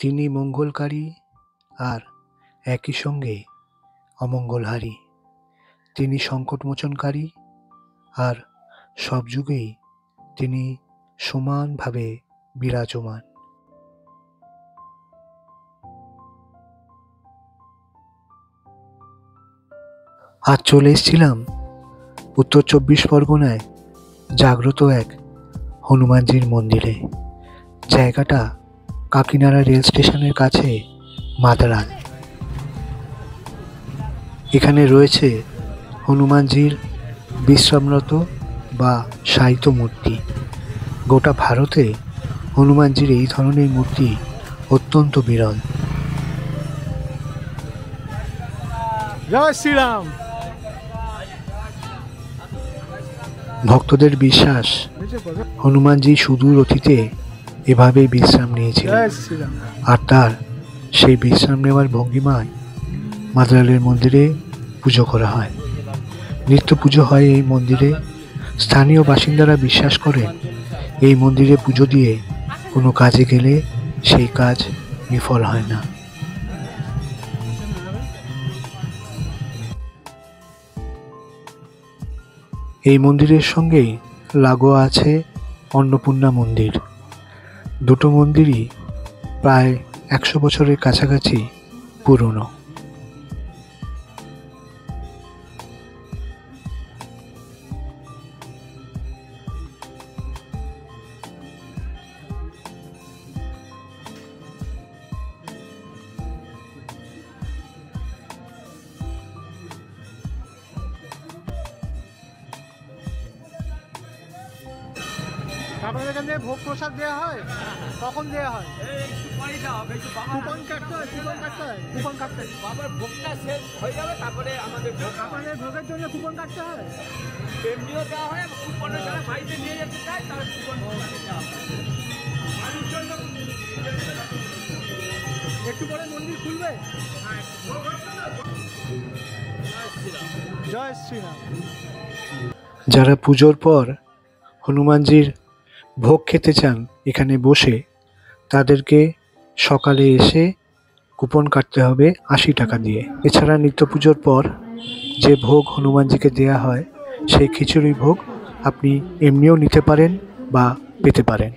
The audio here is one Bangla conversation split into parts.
তিনি মঙ্গলকারী আর একই সঙ্গে অমঙ্গলহারী। তিনি সংকটমোচনকারী আর সব যুগেই তিনি সমানভাবে বিরাজমান। আজ চলে এসেছিলাম উত্তর 24 পরগনায় জাগ্রত এক হনুমানজির মন্দিরে। জায়গাটা কাকিনাড়া রেল স্টেশনের কাছে মাদারাল। এখানে রয়েছে হনুমানজির বিশ্রামরত বা শায়িত মূর্তি। গোটা ভারতে হনুমানজির এই ধরনের মূর্তি অত্যন্ত বিরল। জয় শ্রীরাম। ভক্তদের বিশ্বাস হনুমানজি সুদূর অতীতে এভাবেই বিশ্রাম নিয়েছিলেন, আর তার সেই বিশ্রাম নেওয়ার ভঙ্গিমায় মাদারালের মন্দিরে পুজো করা হয়। নিত্য পুজো হয় এই মন্দিরে। স্থানীয় বাসিন্দারা বিশ্বাস করেন এই মন্দিরে পুজো দিয়ে কোনো কাজে গেলে সেই কাজ বিফল হয় না। এই মন্দিরের সঙ্গেই লাগোয়া আছে অন্নপূর্ণা মন্দির। দুটো মন্দিরই প্রায় 100 বছরের কাছাকাছি পুরনো। আপনাদের এখান থেকে ভোগ প্রসাদ দেওয়া হয়? কখন দেওয়া হয়? কুপন কাটতে হয়, কুপন কাটতে হয়, কুপন কাটতে হয়। বাবার ভোগটা শেষ হয়ে যাবে, তারপরে আমাদের ভোগ। আপনাদের ভোগের জন্য কুপন কাটতে হয়? এমনিও দেওয়া হয়, কুপনে যারা বাড়িতে নিয়ে যেতে চায় তারা কুপন দেওয়া হয়। একটু পরে মন্দির খুলবে। জয় শ্রীরাম। যারা পুজোর পর হনুমানজির ভোগ খেতে চান এখানে বসে, তাদেরকে সকালে এসে কুপন কাটতে হবে 80 টাকা দিয়ে। এছাড়া নিত্য পুজোর পর যে ভোগ হনুমানজিকে দেয়া হয় সেই খিচুড়ি ভোগ আপনি এমনিও নিতে পারেন বা পেতে পারেন।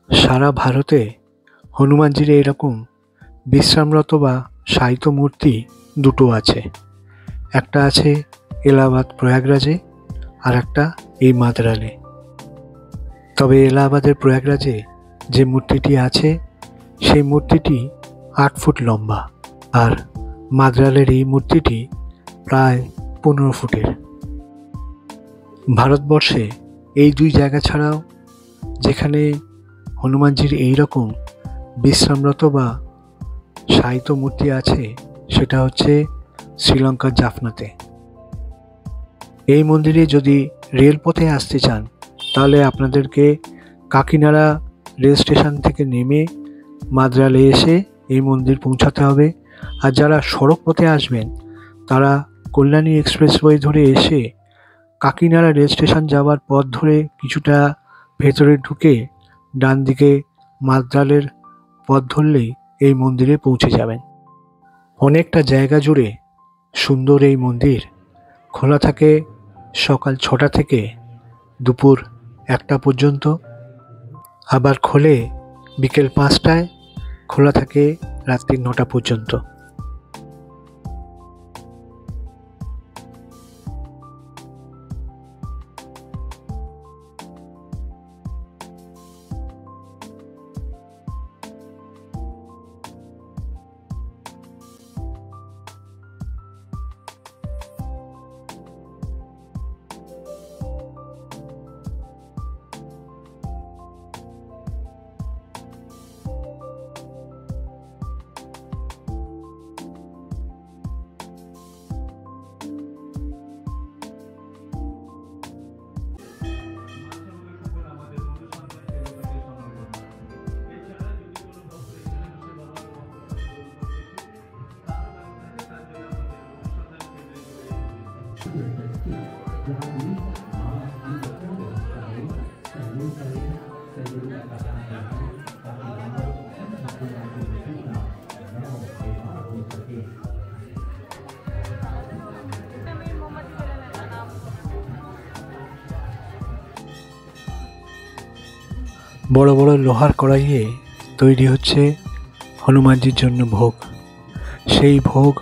সারা ভারতে হনুমানজির এরকম বিশ্রামরত বা শায়িত মূর্তি দুটো আছে। একটা আছে এলাহাবাদ প্রয়াগরাজে, আর একটা এই মাদারালে। তবে এলাহাবাদের প্রয়াগরাজে যে মূর্তিটি আছে সেই মূর্তিটি 8 ফুট লম্বা, আর মাদারালের এই মূর্তিটি প্রায় 15 ফুটের। ভারতবর্ষে এই দুই জায়গা ছাড়াও যেখানে হনুমানজির এইরকম বিশ্রামরত বা শায়িত মূর্তি আছে সেটা হচ্ছে শ্রীলঙ্কার জাফনাতে। এই মন্দিরে যদি রেলপথে আসতে চান তাহলে আপনাদেরকে কাকিনাড়া রেল স্টেশন থেকে নেমে মাদারালে এসে এই মন্দির পৌঁছাতে হবে। আর যারা সড়ক পথে আসবেন তারা কল্যাণী এক্সপ্রেসওয়ে ধরে এসে কাকিনাড়া রেল স্টেশন যাওয়ার পথ ধরে কিছুটা ভেতরে ঢুকে ডান দিকে মাদারালের পথ ধরলেই এই মন্দিরে পৌঁছে যাবেন। অনেকটা জায়গা জুড়ে সুন্দর এই মন্দির। খোলা থাকে সকাল 6টা থেকে দুপুর 1টা পর্যন্ত, আবার খোলে বিকেল 5টায়, খোলা থাকে রাত্রি 9টা পর্যন্ত। বড় বড় লোহার কড়াইয়ে তৈরি হচ্ছে হনুমানজির জন্য ভোগ। সেই ভোগ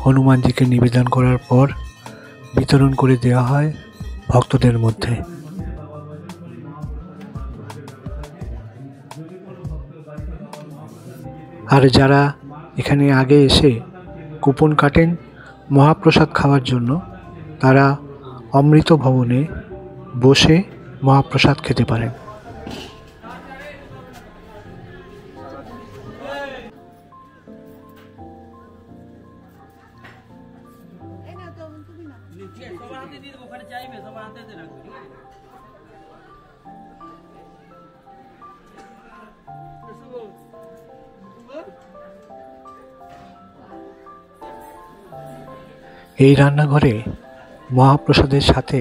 হনুমানজিকে নিবেদন করার পর বিতরণ করে দেওয়া হয় ভক্তদের মধ্যে। আর যারা এখানে আগে এসে কুপন কাটেন মহাপ্রসাদ খাওয়ার জন্য, তারা অমৃত ভবনে বসে মহাপ্রসাদ খেতে পারেন। সবার হাতে দিয়ে দেবো, ওখানে চাইবে সবার হাতে রাখবে, ঠিক আছে? এই রান্নাঘরে মহাপ্রসাদের সাথে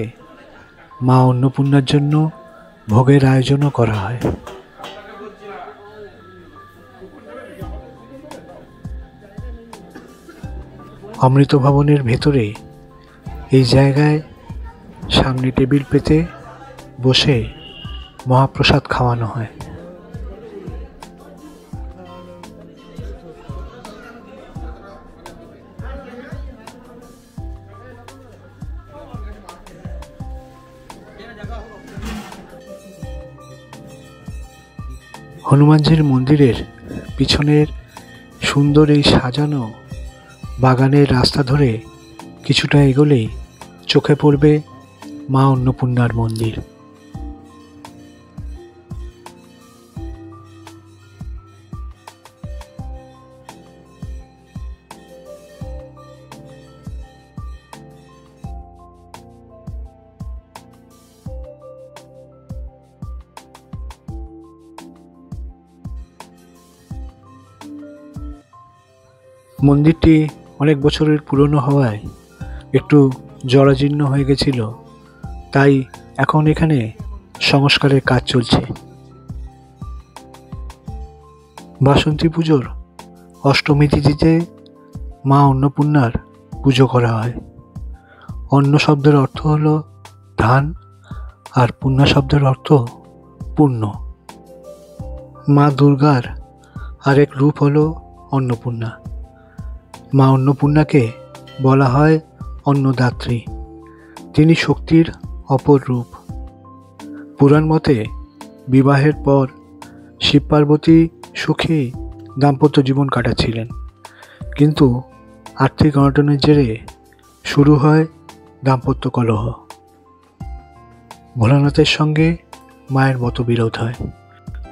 মা অন্নপূর্ণার জন্য ভোগের আয়োজনও করা হয়। অমৃত ভবনের ভেতরে এই জায়গায় সামনে টেবিল পেতে বসে মহাপ্রসাদ খাওয়ানো হয়। হনুমানজির মন্দিরের পিছনের সুন্দর এই সাজানো বাগানের রাস্তা ধরে কিছুটা এগোলেই চোখে পড়বে মা অন্নপূর্ণার মন্দির। মন্দিরটি অনেক বছরের পুরনো হওয়ায় একটু জরাজীর্ণ হয়ে গেছিল, তাই এখন এখানে সংস্কারের কাজ চলছে। বাসন্তী পুজোর অষ্টমী তিথিতে মা অন্নপূর্ণার পুজো করা হয়। অন্ন শব্দের অর্থ হলো ধান, আর পূর্ণা শব্দের অর্থ পূর্ণ। মা দুর্গার আরেক রূপ হলো অন্নপূর্ণা। মা অন্নপূর্ণাকে বলা হয় অন্নদাত্রী। তিনি শক্তির অপর রূপ। পুরাণ মতে বিবাহের পর শিব পার্বতী সুখী দাম্পত্য জীবন কাটাচ্ছিলেন, কিন্তু আর্থিক অনটনের জেরে শুরু হয় দাম্পত্য কলহ। ভোলানাথের সঙ্গে মায়ের মতবিরোধ হয়।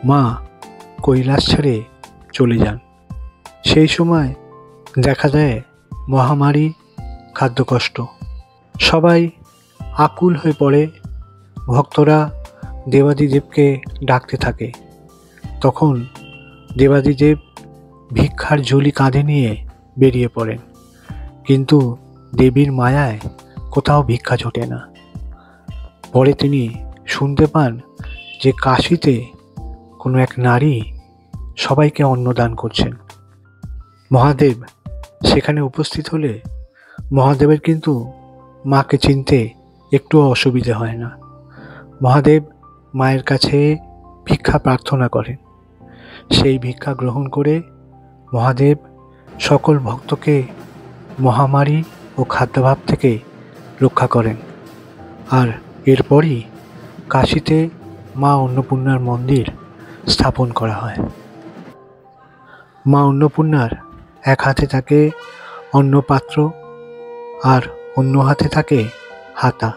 মা কৈলাস ছেড়ে চলে যান। সেই সময় দেখা দেয় মহামারী, খাদ্যকষ্ট। সবাই আকুল হয়ে পড়ে। ভক্তরা দেবাদিদেবকে ডাকতে থাকে। তখন দেবাদিদেব ভিক্ষার ঝুলি কাঁধে নিয়ে বেরিয়ে পড়েন, কিন্তু দেবীর মায়ায় কোথাও ভিক্ষা জোটে না। পরে তিনি শুনতে পান যে কাশীতে কোনো এক নারী সবাইকে অন্নদান করছেন। মহাদেব সেখানে উপস্থিত হলে মহাদেবের কিন্তু মাকে চিনতে একটু অসুবিধে হয় না। মহাদেব মায়ের কাছে ভিক্ষা প্রার্থনা করেন। সেই ভিক্ষা গ্রহণ করে মহাদেব সকল ভক্তকে মহামারী ও খাদ্যাভাব থেকে রক্ষা করেন। আর এরপরই কাশীতে মা অন্নপূর্ণার মন্দির স্থাপন করা হয়। মা অন্নপূর্ণার এক হাতে থাকে অন্নপাত্র, আর অন্য হাতে থাকে হাতা।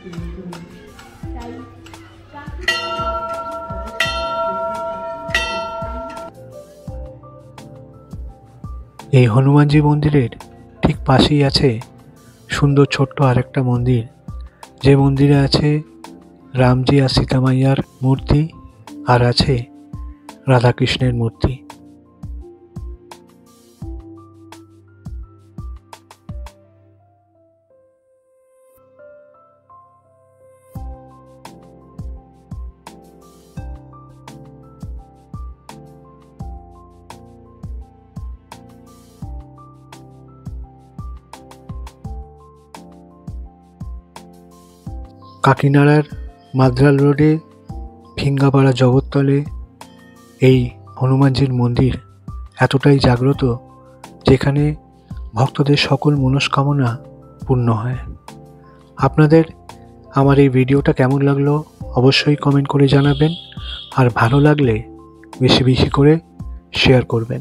এই হনুমানজি মন্দিরের ঠিক পাশেই আছে সুন্দর ছোট্ট আরেকটা মন্দির, যে মন্দিরে আছে রামজি আর সীতামাইয়ার মূর্তি আর আছে রাধাকৃষ্ণের মূর্তি। কাকিনাড়ার মাদ্রাল রোডে ফিঙ্গাপাড়া জগত্তলে এই হনুমানজির মন্দির এতটাই জাগ্রত, যেখানে ভক্তদের সকল মনস্কামনা পূর্ণ হয়। আপনাদের আমার এই ভিডিওটা কেমন লাগলো অবশ্যই কমেন্ট করে জানাবেন, আর ভালো লাগলে বেশি বেশি করে শেয়ার করবেন।